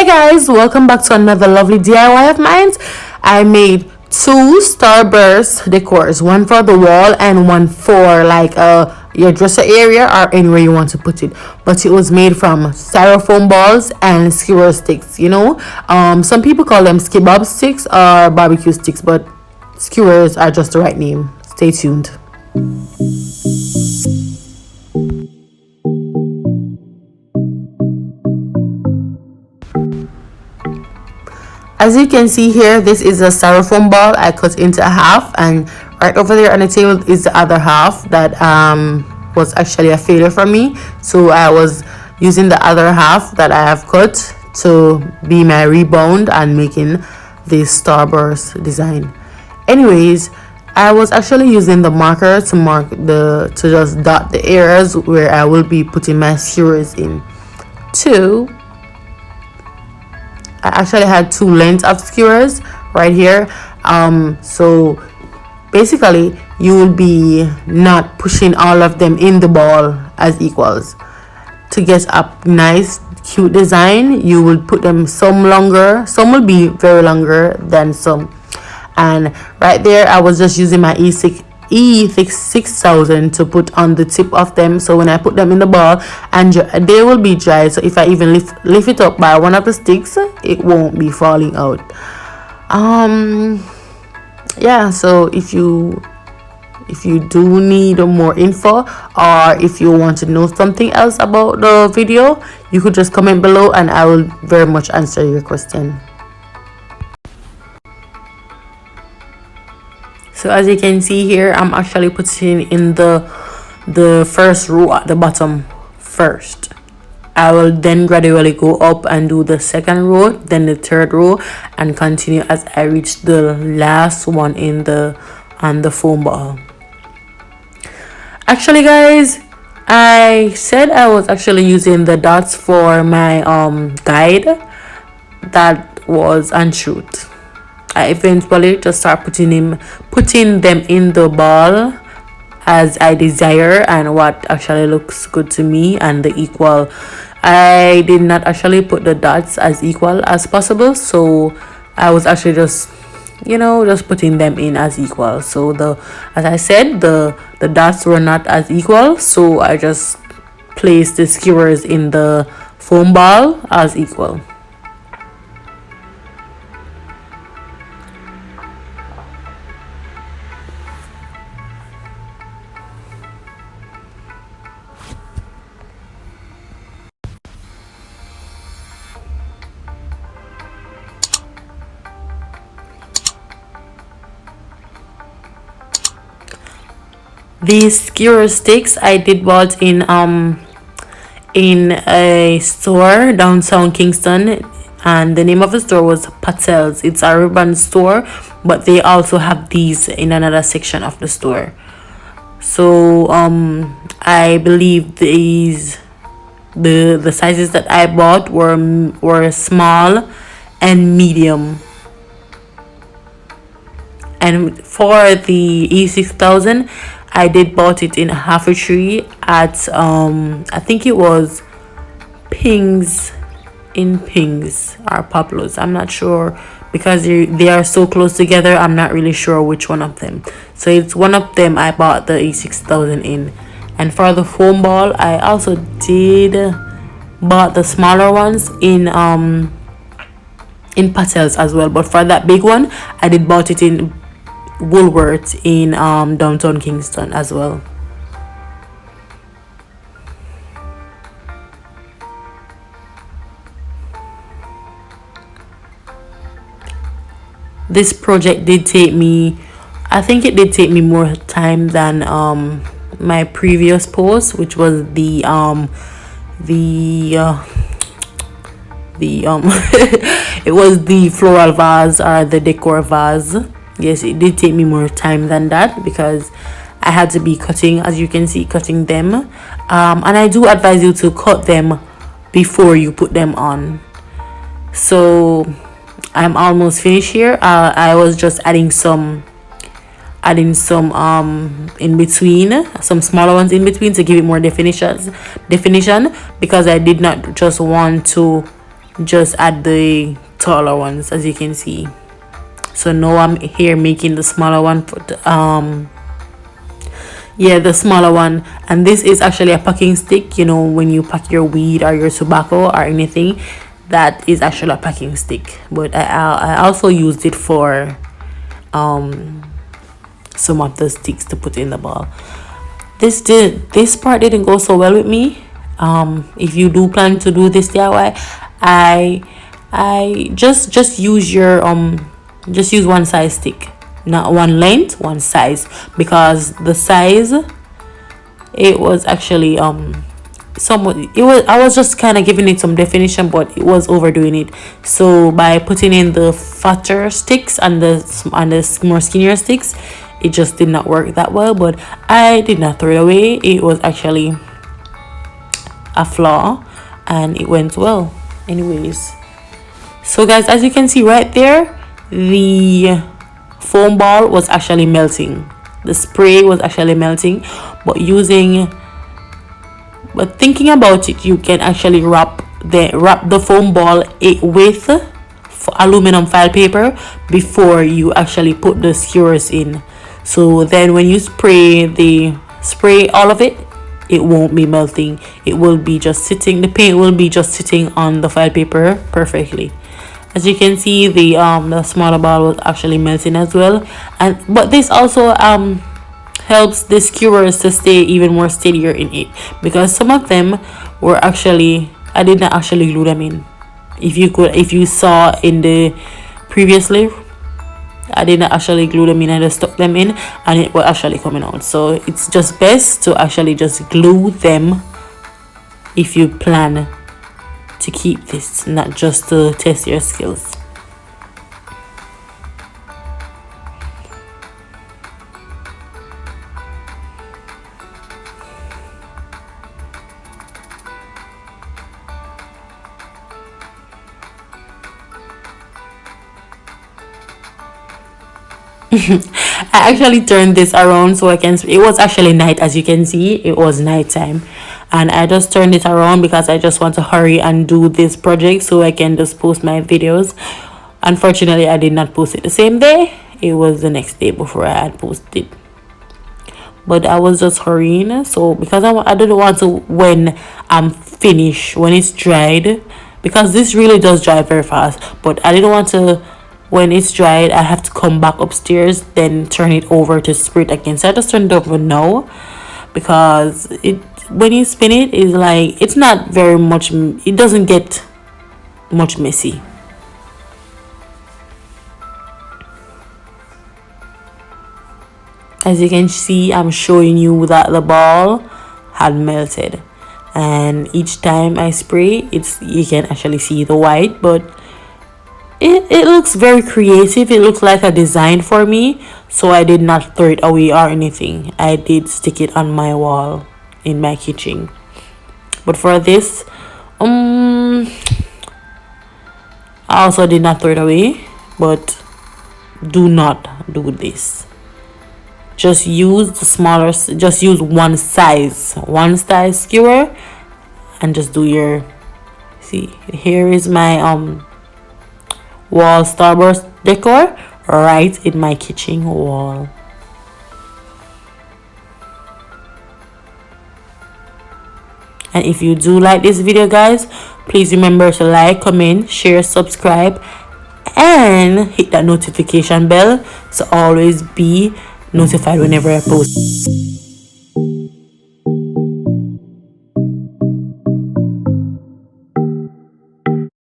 Hey guys, welcome back to another lovely DIY of mine. I made two Starburst decors, one for the wall and one for like your dresser area or anywhere you want to put it. But it was made from styrofoam balls and skewer sticks. Some people call them kebab sticks or barbecue sticks, but skewers are just the right name. Stay tuned. As you can see here, this is a styrofoam ball I cut into half, and right over there on the table is the other half that was actually a failure for me. So I was using the other half that I have cut to be my rebound and making this starburst design. Anyways, I was actually using the marker to just dot the areas where I will be putting my skewers in. I actually had two lengths of skewers right here. So basically you will be not pushing all of them in the ball as equals. To get a nice cute design, you will put them some longer, some will be very longer than some. And right there I was just using my E6000 to put on the tip of them, so when I put them in the ball and they will be dry, so if I even lift it up by one of the sticks, it won't be falling out. Yeah, so if you do need more info, or if you want to know something else about the video, you could just comment below and I will very much answer your question. So as you can see here, I'm actually putting in the first row at the bottom first. I will then gradually go up and do the second row, then the third row, and continue as I reach the last one on the foam ball. Actually guys, I said I was actually using the dots for my guide. That was untruth. I eventually just start putting them in the ball as I desire and what actually looks good to me, and the equal. I did not actually put the dots as equal as possible, so I was actually just putting them in as equal. So as I said, the dots were not as equal, so I just placed the skewers in the foam ball as equal. These skewer sticks I did bought in a store downtown Kingston, and the name of the store was Patel's. It's a urban store, but they also have these in another section of the store. So I believe the sizes that I bought were small and medium. And for the E6000, I did bought it in half a tree at I think it was Pings or Poplos. I'm not sure, because they are so close together. I'm not really sure which one of them. So it's one of them I bought the E6000 in. And for the foam ball, I also did bought the smaller ones in Patel's as well. But for that big one, I did bought it in Woolworths in downtown Kingston as well. This project did take me, I think it did take me more time than my previous post, which was the it was the floral vase or the decor vase. Yes, it did take me more time than that because I had to be cutting, as you can see, cutting them. And I do advise you to cut them before you put them on. So I'm almost finished here. I was just adding some in between, some smaller ones in between to give it more definition, because I did not just want to just add the taller ones, as you can see. So now I'm here making the smaller one for the, yeah, the smaller one. And this is actually a packing stick. You know, when you pack your weed or your tobacco or anything, that is actually a packing stick. But I also used it for some of the sticks to put in the ball. This part didn't go so well with me. If you do plan to do this DIY, I just use your just use one size stick, not one length, one size, because the size, it was actually somewhat, I was just kind of giving it some definition, but it was overdoing it. So by putting in the fatter sticks and the more skinnier sticks, it just did not work that well. But I did not throw it away. It was actually a flaw and it went well anyways. So guys, as you can see right there, the foam ball was actually melting, the spray was actually melting. But thinking about it, you can actually wrap the foam ball with aluminum foil paper before you actually put the skewers in. So then when you spray all of it, it won't be melting. It will be just sitting, the paint will be just sitting on the foil paper perfectly. As you can see, the smaller ball was actually melting as well. But this also helps the skewers to stay even more steadier in it, because some of them were actually, I did not actually glue them in. If you saw in the previously, I did not actually glue them in, I just stuck them in and it was actually coming out. So it's just best to actually just glue them if you plan to keep this, not just to test your skills. I actually turned this around so I can, it was actually night, as you can see, it was nighttime, and I just turned it around because I just want to hurry and do this project so I can just post my videos. Unfortunately, I did not post it the same day, it was the next day before I had posted, but I was just hurrying. So because I didn't want to, when I'm finished, when it's dried, because this really does dry very fast, but I didn't want to, when it's dried, I have to come back upstairs, then turn it over to spray it again. So I just turned it over now, because when you spin it, is like, it's not very much, it doesn't get much messy. As you can see, I'm showing you that the ball had melted, and each time I spray, you can actually see the white, but it looks very creative. It looks like a design for me, so I did not throw it away or anything. I did stick it on my wall in my kitchen. But for this, I also did not throw it away. But do not do this. Just use the smaller, just use one size skewer, and just do your, see, here is my wall Starburst decor right in my kitchen wall. And if you do like this video, guys, please remember to like, comment, share, subscribe, and hit that notification bell to always be notified whenever I post.